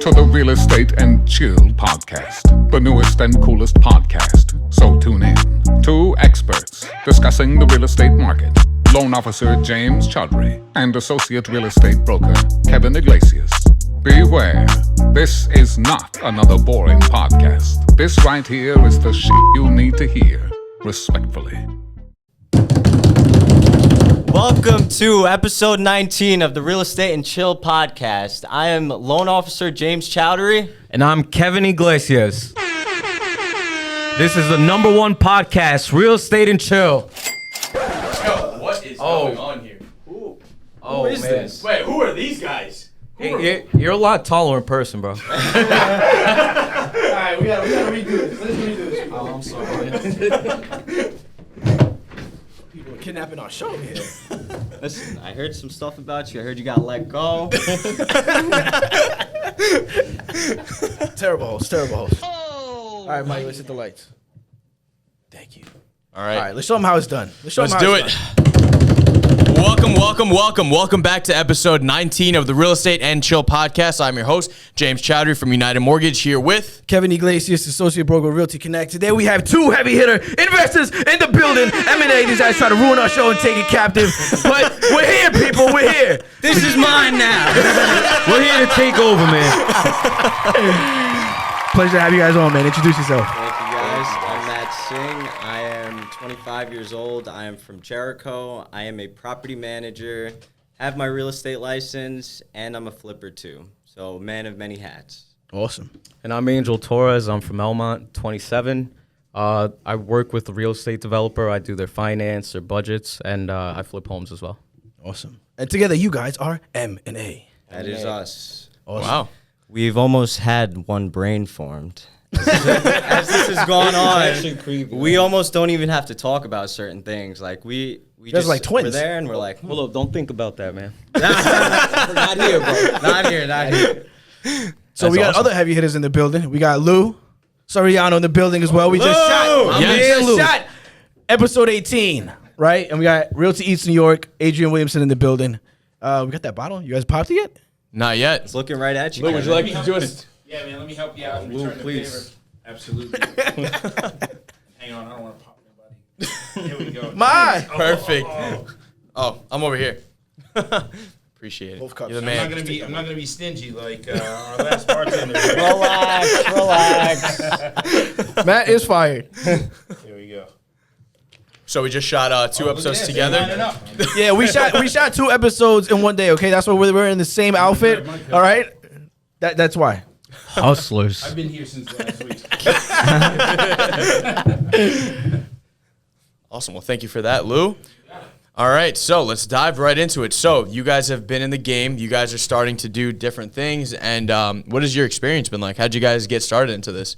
to the Real Estate and Chill podcast, the newest and coolest podcast. So tune in. Two experts discussing the real estate market. Loan officer James Chaudhry and associate real estate broker Kevin Iglesias. Beware, this is not another boring podcast. This right here is the shit you need to hear. Respectfully. Welcome to episode 19 of the Real Estate and Chill podcast. I am loan officer James Chaudhry. And I'm Kevin Iglesias. This is the #1 podcast, Real Estate and Chill. Yo, what is going on here? Who is this? Wait, who are these guys? You're a lot taller in person, bro. Alright, we gotta redo this. Let's redo this. Oh, I'm sorry. People are kidnapping our show here. Listen, I heard some stuff about you. I heard you got let go. Terrible host. Oh. Alright, Mike, let's hit the lights. Thank you. All right. Alright, let's show them how it's done. Let's do it. Welcome back to episode 19 of the Real Estate and Chill podcast. I'm your host, James Chaudhry from United Mortgage, here with Kevin Iglesias, associate broker with Realty Connect. Today we have two heavy hitter investors in the building. M&A, these guys try to ruin our show and take it captive. But we're here, people. We're here. This is mine now. We're here to take over, man. Pleasure to have you guys on, man. Introduce yourself. Thank you, guys. I'm Matt Singh. I am 25 years old. I am from Jericho. I am a property manager, have my real estate license, and I'm a flipper too. So, man of many hats. Awesome. And I'm Angel Torres. I'm from Elmont, 27. I work with a real estate developer. I do their finance, their budgets, and I flip homes as well. Awesome. And together you guys are M&A. That is us. Awesome. wow. We've almost had one brain formed. As this has gone on, we almost don't even have to talk about certain things. Like we just like twins. We're there and we're like, Hold up, don't think about that, man. not here, bro. Not here. So we got awesome. other heavy hitters in the building. We got Lou Soriano in the building as well. We just shot. Yes. Lou. Shot episode 18, right? And we got Realty East New York, Adrian Williamson in the building. We got that bottle. You guys popped it yet? Not yet. It's looking right at you. Lou, would you like Kevin. to do it? Yeah, man, let me help you out and return the favor. Absolutely. Hang on, I don't want to pop nobody. Here we go. My. Perfect. Oh, I'm over here. Appreciate it. Both cups. You're the I'm man. not gonna be stingy like our last bartender. Relax. Matt is fired. Here we go. So we just shot 2 episodes together. Line it up. Yeah, we shot 2 episodes in one day. Okay, that's why we're in the same outfit. All right, that's why. Hustlers. I've been here since last week. Awesome. Well, thank you for that, Lou. All right, so let's dive right into it. So you guys have been in the game. You guys are starting to do different things. And what has your experience been like? How'd you guys get started into this?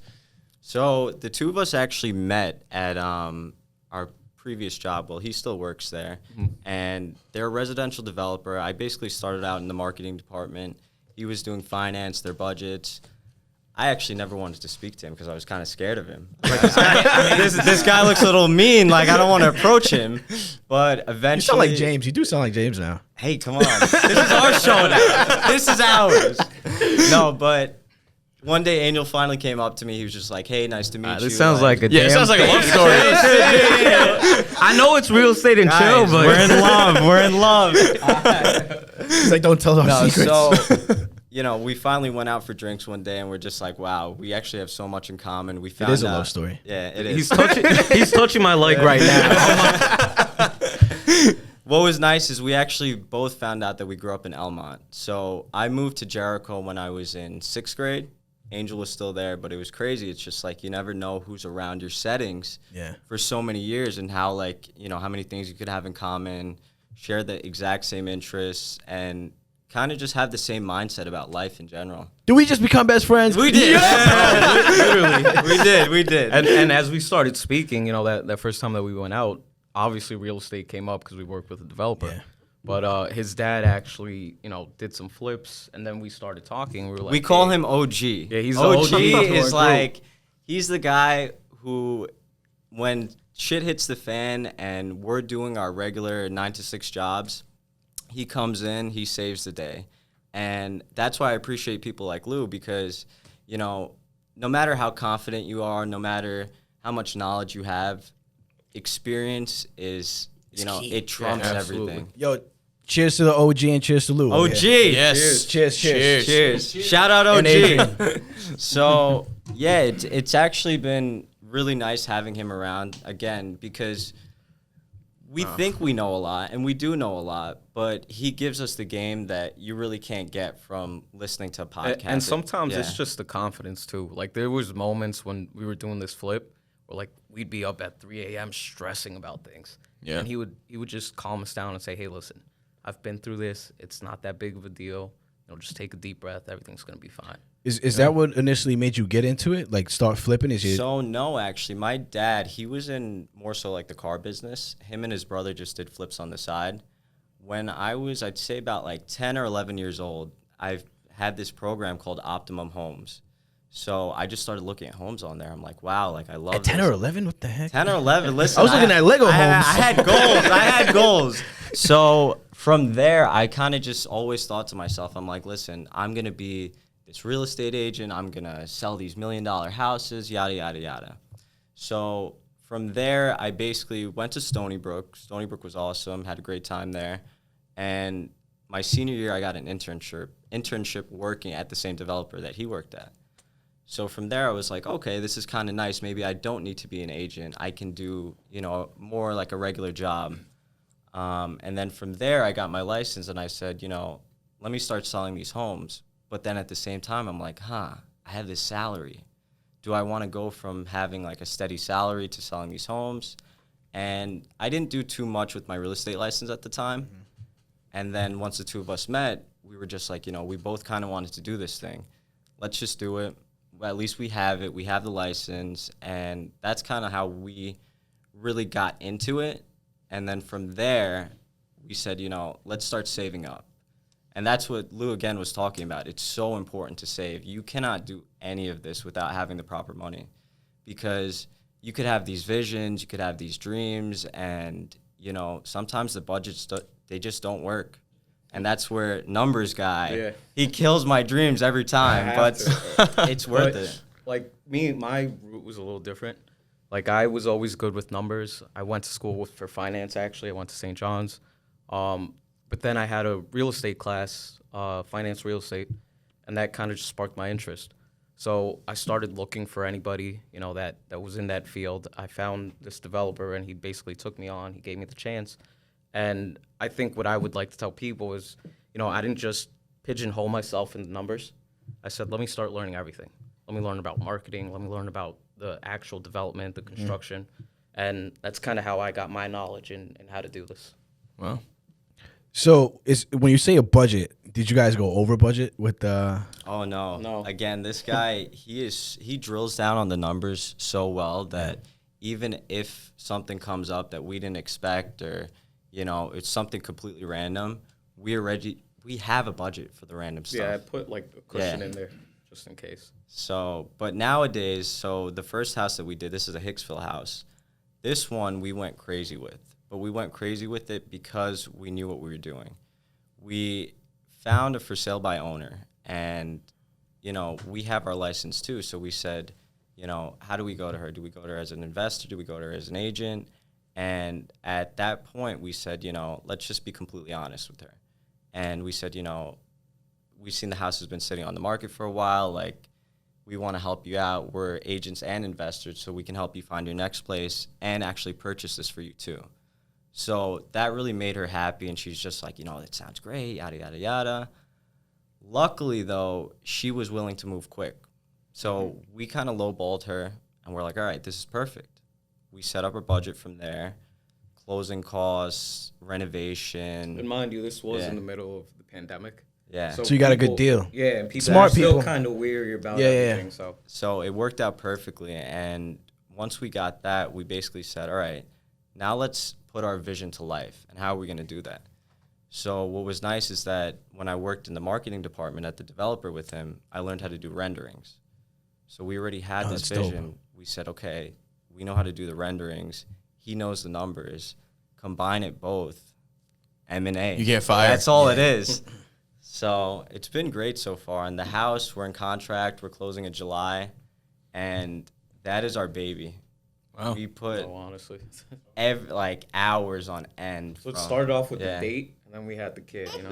So the two of us actually met at our previous job. Well, he still works there, and they're a residential developer. I basically started out in the marketing department. He was doing finance, their budgets. I actually never wanted to speak to him because I was kind of scared of him. Like, this guy looks a little mean. Like, I don't want to approach him. But eventually... You sound like James. You do sound like James now. Hey, come on. This is our show now. This is ours. No, but one day Angel finally came up to me. He was just like, hey, nice to meet you. This sounds like a Yeah, it damn sounds like a thing. love story. I know it's real estate and chill, Guys, but we're in love. We're in love. He's like, don't tell our No, secrets. so, we finally went out for drinks one day, and we're just like, wow, we actually have so much in common. We found is a out- love story. Yeah, it is. he's touching my leg right now. What was nice is we actually both found out that we grew up in Elmont. So I moved to Jericho when I was in 6th grade. Angel was still there, but it was crazy. It's just like you never know who's around your settings for so many years and how, like, how many things you could have in common, share the exact same interests, and kind of just have the same mindset about life in general. Do we just become best friends? We did. Literally. We did. And as we started speaking, that first time that we went out, obviously real estate came up because we worked with a developer. Yeah. But his dad actually, did some flips, and then we started talking. We were like, We call hey. him OG. Yeah, he's the OG. OG to our is group. like, he's the guy who, when shit hits the fan and we're doing our regular 9 to 6 jobs, he comes in, he saves the day. And that's why I appreciate people like Lou, because, you know, no matter how confident you are, no matter how much knowledge you have, experience is, you know, it trumps everything. Yo, cheers to the OG and cheers to Lou. OG. Yes. Cheers. Cheers. Shout out And OG. So, yeah, it's actually been really nice having him around again, because we think we know a lot, and we do know a lot, but he gives us the game that you really can't get from listening to a podcast. And sometimes Yeah. it's just the confidence too. Like there was moments when we were doing this flip where like we'd be up at 3 a.m. stressing about things. Yeah. And he would just calm us down and say, "Hey, listen, I've been through this. It's not that big of a deal. You know, just take a deep breath. Everything's gonna be fine." Is that what initially made you get into it? Like start flipping? So no, actually, my dad, he was in more so like the car business. Him and his brother just did flips on the side. When I was, I'd say about like 10 or 11 years old, I've had this program called Optimum Homes. So I just started looking at homes on there. I'm like, wow, like I love at 10 this. or 11? What the heck? 10 or 11. Listen, I was looking at Lego homes. I had goals. So from there, I kind of just always thought to myself, I'm like, listen, I'm going to be this real estate agent. I'm going to sell these $1 million houses, yada, yada, yada. So from there, I basically went to Stony Brook. Stony Brook was awesome. Had a great time there. And my senior year, I got an internship working at the same developer that he worked at. So from there, I was like, okay, this is kind of nice. Maybe I don't need to be an agent. I can do, you know, more like a regular job. And then from there, I got my license, and I said, you know, let me start selling these homes. But then at the same time, I'm like, I have this salary. Do I want to go from having like a steady salary to selling these homes? And I didn't do too much with my real estate license at the time. Mm-hmm. And then once the two of us met, we were just like, you know, we both kind of wanted to do this thing. Let's just do it. Well, at least we have it. We have the license. And that's kind of how we really got into it. And then from there, we said, you know, let's start saving up. And that's what Lou, again, was talking about. It's so important to save. You cannot do any of this without having the proper money, because you could have these visions, you could have these dreams, and, you know, sometimes the budgets, they just don't work. And that's where numbers guy, he kills my dreams every time, but it's worth it. Like me, my route was a little different. Like I was always good with numbers. I went to school for finance, actually. I went to St. John's. But then I had a real estate class, finance real estate, and that kind of just sparked my interest. So I started looking for anybody, you know, that was in that field. I found this developer, and he basically took me on. He gave me the chance. And I think what I would like to tell people is, you know, I didn't just pigeonhole myself in the numbers. I said, let me start learning everything. Let me learn about marketing. Let me learn about the actual development, the construction. And that's kind of how I got my knowledge in how to do this. Wow. So when you say a budget, did you guys go over budget with the? Oh no. No. Again, this guy, he drills down on the numbers so well that even if something comes up that we didn't expect, or, you know, it's something completely random, we have a budget for the random stuff. Yeah, I put like a cushion in there just in case. So, but nowadays, so the first house that we did, this is a Hicksville house. This one we went crazy with. But we went crazy with it because we knew what we were doing. We found a for sale by owner, and, you know, we have our license too. So we said, you know, how do we go to her? Do we go to her as an investor? Do we go to her as an agent? And at that point, we said, you know, let's just be completely honest with her. And we said, you know, we've seen the house has been sitting on the market for a while. Like, we want to help you out. We're agents and investors, so we can help you find your next place and actually purchase this for you too. So that really made her happy, and she's just like, you know, that sounds great, yada, yada, yada. Luckily, though, she was willing to move quick. So we kind of lowballed her, and we're like, all right, this is perfect. We set up our budget from there, closing costs, renovation. And mind you, this was in the middle of the pandemic. Yeah. So you got a good deal. Yeah, and people Smart are still people. kind of weary about everything. So it worked out perfectly, and once we got that, we basically said, all right, now let's put our vision to life, and how are we going to do that? So what was nice is that when I worked in the marketing department at the developer with him, I learned how to do renderings. So we already had this vision. Dope. We said, okay, we know how to do the renderings. He knows the numbers. Combine it both, M&A. You get fired. That's all it is. So it's been great so far. And the house, we're in contract. We're closing in July. And that is our baby. Wow. We put honestly. like hours on end. So it from- started off with yeah. the date, and then we had the kid, you know?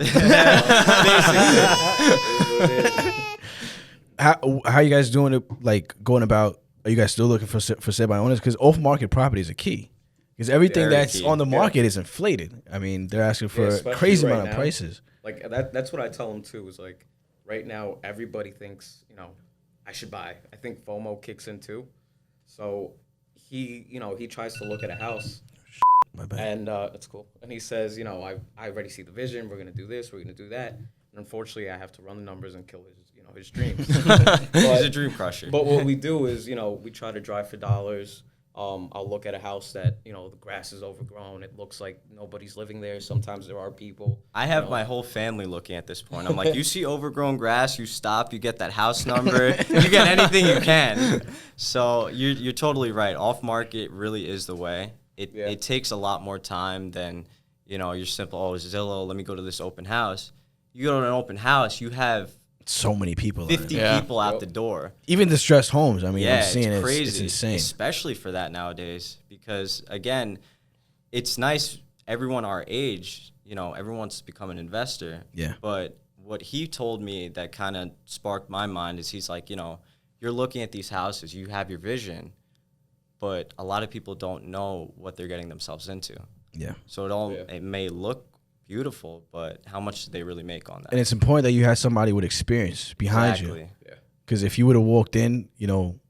How you guys doing it, like going about, are you guys still looking for sale by owners? Because off-market properties are key. Because everything Very that's key. on the market is inflated. I mean, they're asking for a especially crazy right amount of now. prices. Like, that's what I tell them, too, is like, right now, everybody thinks, you know, I should buy. I think FOMO kicks in, too. So he tries to look at a house. My bad. And it's cool. And he says, you know, I already see the vision. We're gonna do this. We're gonna do that. And unfortunately, I have to run the numbers and kill his dreams. He's a dream crusher. But what we do is, you know, we try to drive for dollars. I'll look at a house that, you know, the grass is overgrown. It looks like nobody's living there. Sometimes there are people. I have you know. my whole family looking at this point. I'm like, you see overgrown grass, you stop, you get that house number, you get anything you can. So you're totally right. Off market really is the way. It takes a lot more time than, you know, your simple, Zillow, let me go to this open house. You go to an open house, you have So many people. 50 Yeah. people out the door. Even distressed homes. I mean, Yeah, I'm seeing it's crazy. it's insane. Especially for that nowadays. Because, again, it's nice, everyone our age, you know, everyone wants to become an investor. Yeah. But what he told me that kind of sparked my mind is he's like, you know, you're looking at these houses, you have your vision, but a lot of people don't know what they're getting themselves into. Yeah. So it may look beautiful, but how much do they really make on that? And it's important that you have somebody with experience behind you. Exactly. Because if you would have walked in, you know,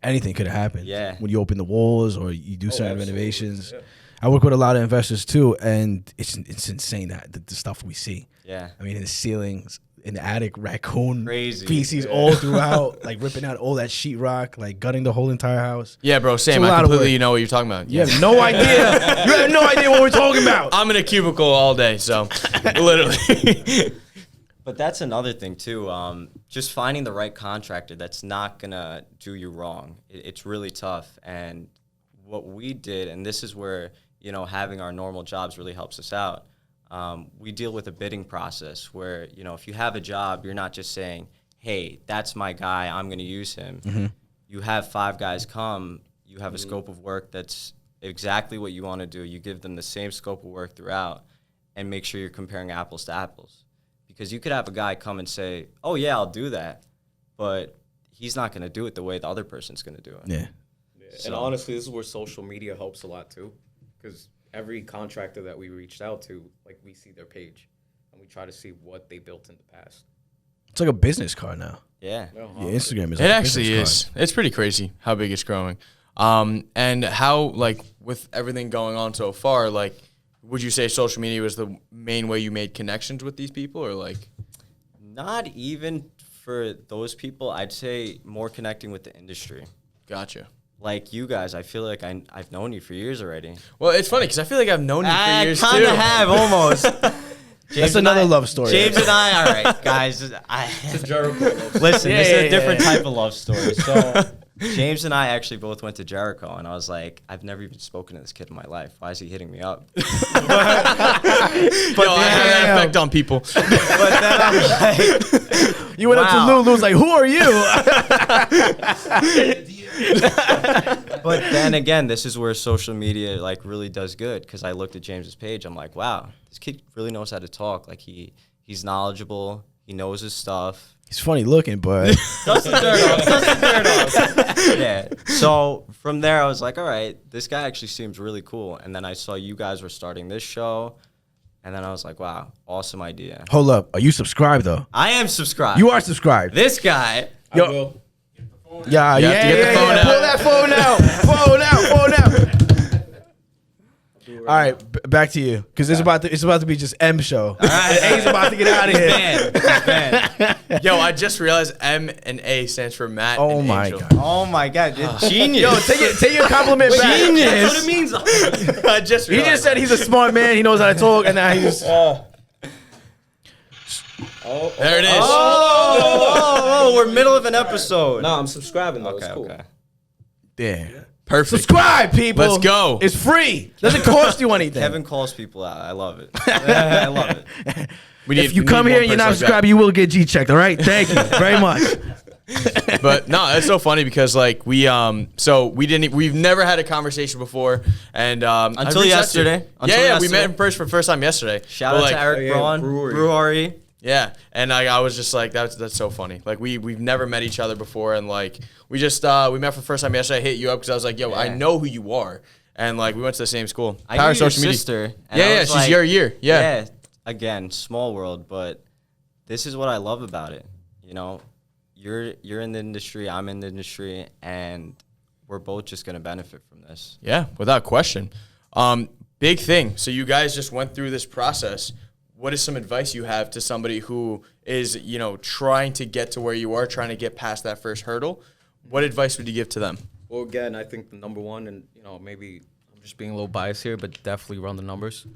anything could have happened. Yeah. When you open the walls or you do certain absolutely. renovations. Yeah. I work with a lot of investors too, and it's insane that the stuff we see. Yeah. I mean, in the ceilings, in the attic, raccoon Crazy. feces all throughout, like ripping out all that sheetrock, like gutting the whole entire house. Yeah, bro, same. It's a I lot of completely work. know what you're talking about. You have no idea. You have no idea what we're talking about. I'm in a cubicle all day, so literally. But that's another thing too. Just finding the right contractor that's not gonna do you wrong. It's really tough. And what we did, and this is where, you know, having our normal jobs really helps us out. We deal with a bidding process where, you know, if you have a job, you're not just saying, hey, that's my guy, I'm gonna use him. Mm-hmm. You have 5 guys come. You have a scope of work that's exactly what you want to do. You give them the same scope of work throughout, and make sure you're comparing apples to apples. Because you could have a guy come and say, oh, yeah, I'll do that. But he's not going to do it the way the other person's going to do it. Yeah. And honestly, this is where social media helps a lot too, because every contractor that we reached out to, like, we see their page, and we try to see what they built in the past. It's like a business card now. Yeah. Your Instagram is It like a actually business is. It's pretty crazy how big it's growing. And how, like, with everything going on so far, like, would you say social media was the main way you made connections with these people, or like? Not even for those people. I'd say more connecting with the industry. Gotcha. Like you guys, I feel like I've known you for years already. Well, it's funny because I feel like I've known you for I years kind too. of have, almost. That's another love story. James and I, all right, guys. Jericho. Listen, Yeah, this is yeah, a different yeah. type of love story. So James and I actually both went to Jericho, and I was like, I've never even spoken to this kid in my life. Why is he hitting me up? Yo, I have that effect on people. But then I'm like, You went up to Wow. Lou. Lou's like, who are you? but then again, this is where social media like really does good, because I looked at James's page. I'm like, wow, this kid really knows how to talk. Like he's knowledgeable. He knows his stuff. He's funny looking, but Dust the dirt off. Dust the dirt off. Yeah. So from there, I was like, all right, this guy actually seems really cool. And then I saw you guys were starting this show, and then I was like, wow, awesome idea. hold up. Are you subscribed though? I am subscribed. You are subscribed. This guy. I Yo. will. Yeah, You have to get the phone out. Pull that phone out. Phone out. All right, back to you, because it's about to be just M show. All right, A's about to get out of here. Man. Yo, I just realized M and A stands for Matt. Oh and my Angel. god. Oh my God, genius. Yo, take your compliment back. Genius. That's what it means. I just He realized. just said he's a smart man. He knows how to talk, and now he's. There it is. Oh, we're middle of an episode. No, I'm subscribing though. Okay, It's cool. okay. Yeah. Perfect. Subscribe, people. Let's go. It's free. Doesn't cost you anything. Kevin calls people out. I love it. I love it. If you come here and you're not subscribed, you will get G-checked, all right? Thank you very much. But no, it's so funny because like we've never had a conversation before, and Until yesterday. We met in person for the first time yesterday. Shout out to Eric Braun, Brewery. Yeah, and I was just like, that's so funny. Like we've never met each other before, and like we just we met for the first time yesterday. I hit you up because I was like, yo, I know who you are, and like we went to the same school. I knew your sister. Yeah, she's your year. Yeah. Again, small world, but this is what I love about it. You know, you're in the industry, I'm in the industry, and we're both just gonna benefit from this. Yeah, without question. Big thing. So you guys just went through this process. What is some advice you have to somebody who is, you know, trying to get to where you are, trying to get past that first hurdle? What advice would you give to them? Well, again, I think the number one, and you know, maybe I'm just being a little biased here, but definitely run the numbers.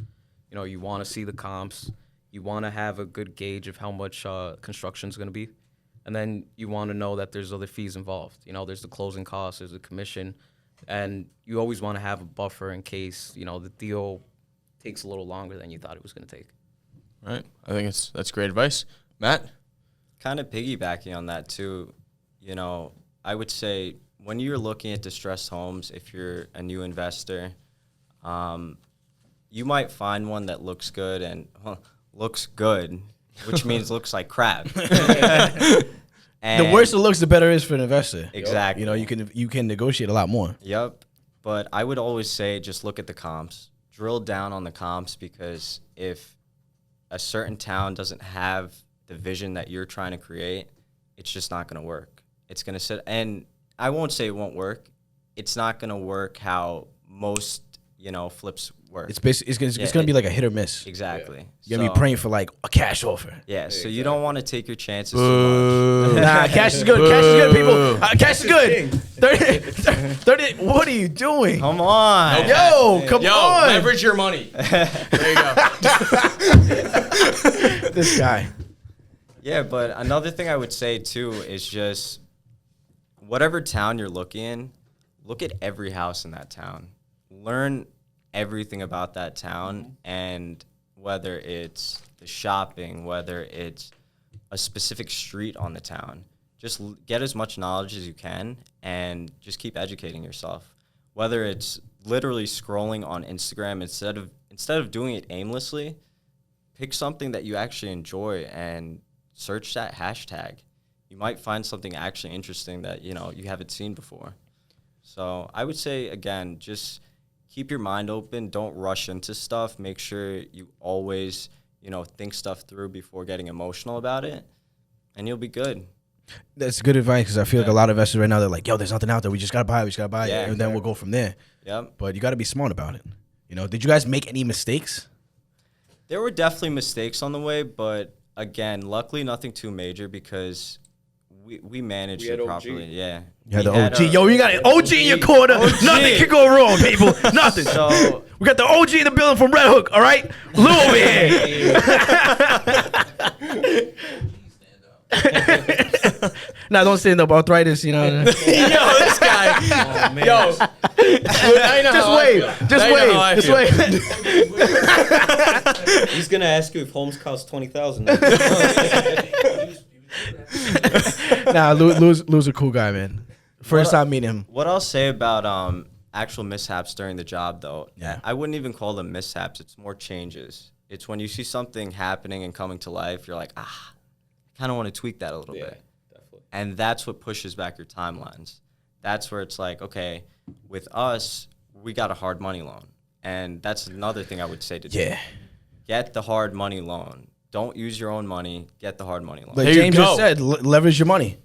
You know, you want to see the comps. You want to have a good gauge of how much construction is going to be. And then you want to know that there's other fees involved. You know, there's the closing costs, there's the commission. And you always want to have a buffer in case, you know, the deal takes a little longer than you thought it was going to take. Right. I think that's great advice. Matt? Kind of piggybacking on that too, you know, I would say when you're looking at distressed homes, if you're a new investor, you might find one that looks good and looks good, which means looks like crap. And the worse it looks, the better it is for an investor. Exactly. You know, you can negotiate a lot more. Yep. But I would always say just look at the comps. Drill down on the comps, because if a certain town doesn't have the vision that you're trying to create, it's just not going to work. It's going to sit, and I won't say it won't work. It's not going to work how most, you know, flips work. It's basically it's gonna be like a hit or miss. Exactly. You're gonna be praying for like a cash offer. Yeah, so you don't want to take your chances too much. Nah, cash is good. Cash is good, people. Cash is good. 30. What are you doing? Come on. Yo, come on. Leverage your money. There you go. This guy. Yeah, but another thing I would say too is just whatever town you're looking in, look at every house in that town. Learn everything about that town, and whether it's the shopping, whether it's a specific street on the town, just get as much knowledge as you can and just keep educating yourself. Whether it's literally scrolling on Instagram, instead of doing it aimlessly, pick something that you actually enjoy and search that hashtag. You might find something actually interesting that, you know, you haven't seen before. So I would say, again, just keep your mind open. Don't rush into stuff. Make sure you always, you know, think stuff through before getting emotional about it, and you'll be good. That's good advice, because I feel like a lot of investors right now, they're like, yo, there's nothing out there. We just got to buy it. Yeah, and then we'll go from there. Yep. But you got to be smart about it. You know, did you guys make any mistakes? There were definitely mistakes on the way, but again, luckily nothing too major, because we managed it properly. Yeah. You had the OG. Yo, you got an OG in your corner. Nothing can go wrong, people. Nothing. So we got the OG in the building from Red Hook, all right? Lou over here. Nah, don't stand up. Arthritis, you know. Yo, this guy. Oh, man. Yo. Just wave. He's going to ask you if homes cost $20,000. Nah, Lou's a cool guy, man. First time meeting him. what I'll say about actual mishaps during the job, though, Yeah. I wouldn't even call them mishaps. It's more changes. It's when you see something happening and coming to life, you're like, I kind of want to tweak that a little bit. Definitely. And that's what pushes back your timelines. That's where it's like, okay, with us, we got a hard money loan. And that's another thing I would say to do. Yeah. Get the hard money loan. Don't use your own money. Get the hard money loan. Like There you James go. just said, leverage your money.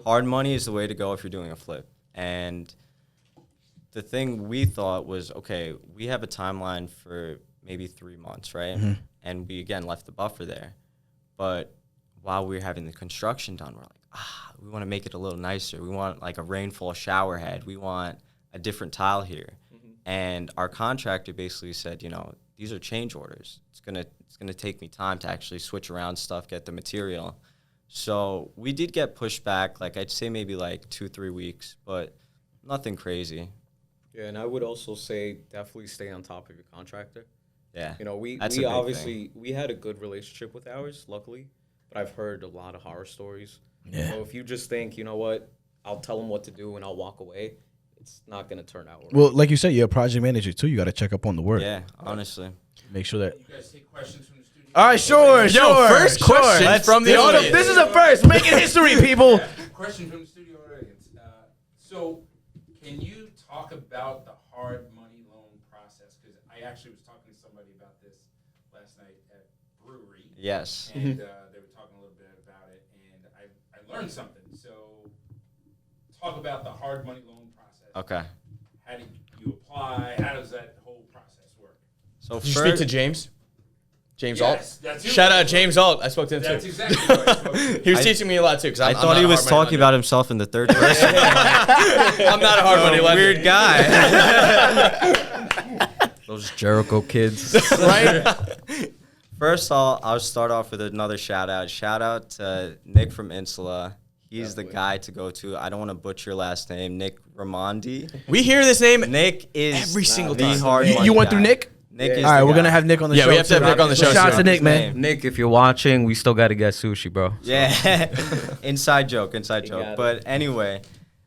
Hard money is the way to go if you're doing a flip. And the thing we thought was, okay, we have a timeline for maybe 3 months, right? Mm-hmm. And we, again, left the buffer there. But while we were having the construction done, we're like, we want to make it a little nicer. We want like a rainfall shower head. We want a different tile here. And our contractor basically said, you know, these are change orders. It's gonna take me time to actually switch around stuff, get the material. So we did get pushed back, like I'd say maybe like 2-3 weeks, but nothing crazy. Yeah, and I would also say definitely stay on top of your contractor. Yeah. You know, we That's a big obviously we had a good relationship with ours, luckily, but I've heard a lot of horror stories. Yeah. So if you just think, you know what, I'll tell them what to do and I'll walk away, it's not going to turn out Well, like you said, you're a project manager too. You got to check up on the work. Yeah, honestly. Make sure that. You guys take questions from the studio. All right, sure. First question from the audience. This is a first. Making history, people. Question from the studio audience. So, can you talk about the hard money loan process? Because I actually was talking to somebody about this last night at brewery. Yes. And they were talking a little bit about it, and I learned something. So, talk about the hard money loan process. Okay. How do you apply? How does that whole process work? So Did you speak to James? James Alt? That's who- Shout out James Alt. I spoke to him That's too. exactly what I spoke to. He was teaching me a lot too. Because I thought he was talking about himself in the third person. I'm not a hard money lender. Weird guy. Those Jericho kids. Right? First, I'll start off with another shout out. Shout out to Nick from Insula. He's the guy to go to. I don't want to butcher your last name. Nick Ramondi. We hear this name. Nick is Every single the time. hard money You went guy. through Nick? Nick is All right, the we're guy. gonna have Nick on the show. Yeah, we have to have too. Nick on the show Shout out soon. to Nick, man. Nick, if you're watching, we still got to get sushi, bro. Yeah, inside joke. got it. But anyway,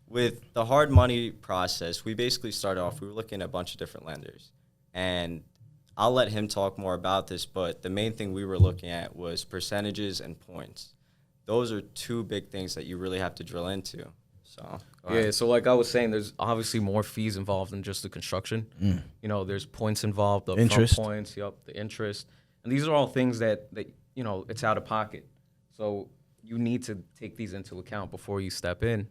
with the hard money process, we basically started off, we were looking at a bunch of different lenders. And I'll let him talk more about this, but the main thing we were looking at was percentages and points. Those are two big things that you really have to drill into. So, go Yeah, ahead. so like I was saying, there's obviously more fees involved than just the construction. You know, there's points involved, the upfront Interest. points, the interest. And these are all things that, you know, it's out of pocket. So you need to take these into account before you step in.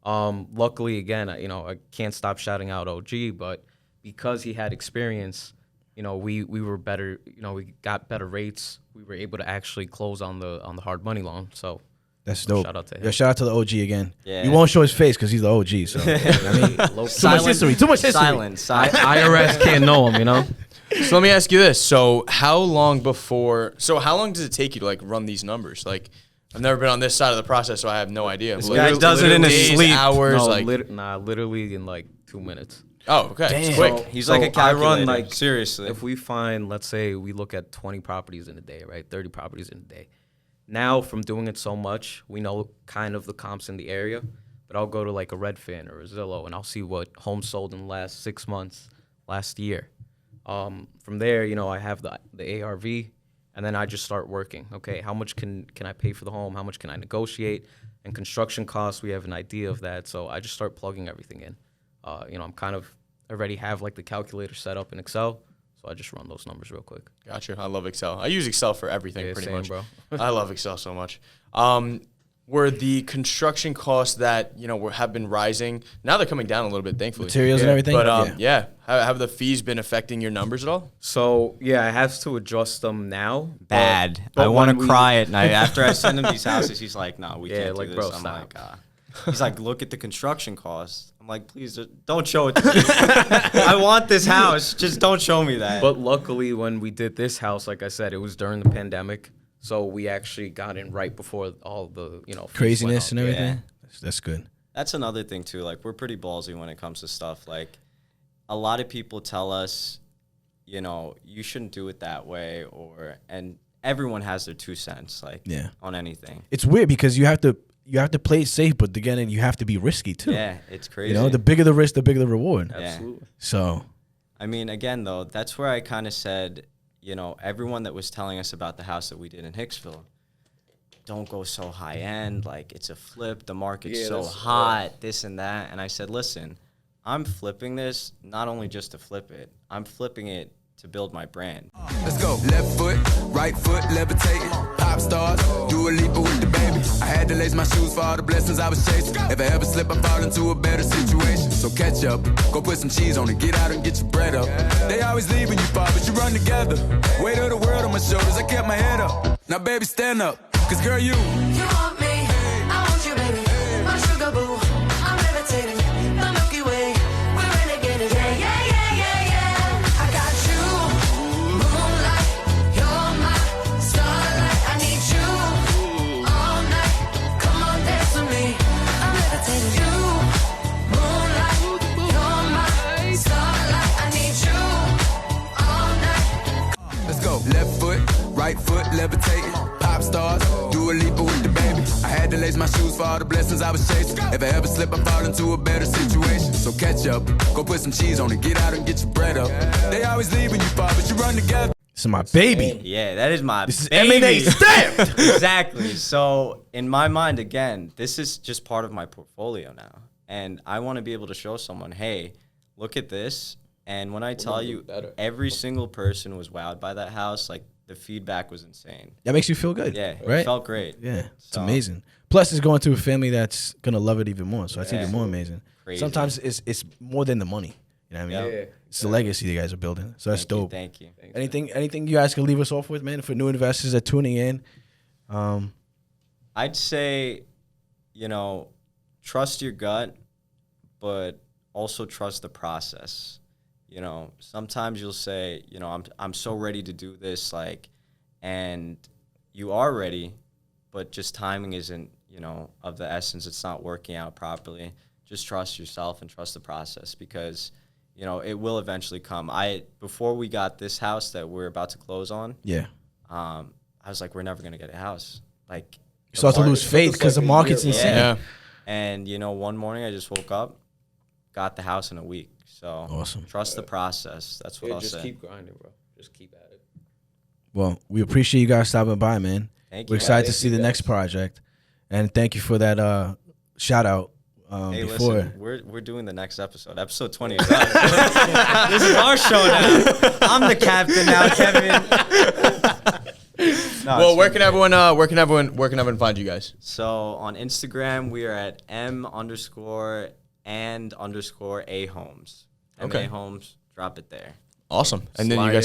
Luckily, again, I can't stop shouting out OG, but because he had experience, you know, we were better, you know, we got better rates. We were able to actually close on the hard money loan. So That's dope. Shout out to him. Yeah, shout out to the OG again. Yeah. You won't show his face because he's the OG. So I mean, too much history. Too much history. Silent. IRS can't know him, you know? So let me ask you this. So how long does it take you to like run these numbers? Like I've never been on this side of the process, so I have no idea. This guy does it in his Days, sleep. hours, No, like literally in like 2 minutes. oh, okay. It's Damn. quick. He's So like a calculator. I run like Seriously. If we find, let's say, we look at 20 properties in a day, right? 30 properties in a day. Now, from doing it so much, we know kind of the comps in the area. But I'll go to like a Redfin or a Zillow, and I'll see what homes sold in the last 6 months, last year. From there, you know, I have the ARV, and then I just start working. Okay, how much can I pay for the home? How much can I negotiate? And construction costs, we have an idea of that. So I just start plugging everything in. You know, I'm kind of already have like the calculator set up in Excel, so I just run those numbers real quick. Gotcha. I love Excel. I use Excel for everything, Yeah, pretty same, much. bro. I love Excel so much. Were the construction costs that have been rising? Now they're coming down a little bit, thankfully. Materials and everything. But have the fees been affecting your numbers at all? So yeah, I have to adjust them now. Bad. but I want when to we- cry at night. After I send him these houses, he's like, "No, we Yeah, can't like, do bro, this." I'm stop. like, he's like, "Look at the construction costs." I'm like, "Please don't show it to me. I want this house. Just don't show me that." But luckily, when we did this house, like I said, it was during the pandemic, so we actually got in right before all the fees went Craziness up. and everything. Yeah. That's good. That's another thing too. Like, we're pretty ballsy when it comes to stuff. Like, a lot of people tell us, you shouldn't do it that way, and everyone has their 2 cents, like, Yeah. on anything. It's weird because you have to play it safe, but again, you have to be risky too. Yeah, it's crazy. The bigger the risk, the bigger the reward. Yeah. Absolutely. So I mean, again, though, that's where I kind of said, everyone that was telling us about the house that we did in Hicksville, don't go so high end. Like, it's a flip. The market's Yeah, so that's- hot, this and that. And I said, listen, I'm flipping this not only just to flip it, I'm flipping it to build my brand. Let's go. Left foot, right foot, levitating. Pop stars, do a leap with the baby. I had to lace my shoes for all the blessings I was chasing. If I ever slip, I fall into a better situation. So catch up, go put some cheese on it, get out and get your bread up. They always leaving you far, but you run together. Weight of the world on my shoulders, I kept my head up. Now baby, stand up, cause girl, you want me, I want you, baby. My sugar boo, I'm levitating. The Milky Way, we're renegading. Yeah, yeah, yeah, yeah, yeah. I got you, moonlight. You're my starlight. I need you all night. Come on, dance with me. I'm levitating. You, moonlight. You're my starlight. right foot levitating. Pop stars, do a leap with the baby. I had to lace my shoes for all the blessings I was chasing. If I ever slip, I fall into a better situation. So catch up, go put some cheese on it, get out and get your bread up. They always leave when you fall, but you run together. This is my baby. Yeah, that is my This is baby. M&A stamped. Exactly. So in my mind, again, this is just part of my portfolio now. And I want to be able to show someone, hey, look at this. And when I tell you, every single person was wowed by that house. Like, the feedback was insane. That makes you feel good. Yeah, right? it felt great. Yeah, it's So- amazing. Plus, it's going to a family that's gonna love it even more. So that's even more amazing. Crazy. Sometimes it's more than the money. You know what I mean? Yeah. It's the legacy you guys are building. So that's dope. Thank you. Anything you guys can leave us off with, man, for new investors that are tuning in? I'd say, trust your gut, but also trust the process. Sometimes you'll say, I'm so ready to do this, and you are ready, but just timing isn't, of the essence. It's not working out properly. Just trust yourself and trust the process, because it will eventually come. Before we got this house that we're about to close on, Yeah. I was like, we're never gonna get a house. You start to lose faith because the market's insane. Yeah. And one morning I just woke up, got the house in a week. So Awesome. Trust the process. That's what I'll just say. keep grinding, bro. Just keep at it. Well, we appreciate you guys stopping by, man. Thank We're you. excited to Thank see you the guys. next project, and thank you for that shout out. Hey, Before. listen, we're doing the next episode. Episode 20 is up. This is our show now. I'm the captain now, Kevin. No, Well, it's where been can everyone find you guys? So on Instagram, we are at M_and_A Homes. Okay. MA Homes, drop it there. Awesome. And then you Slide guys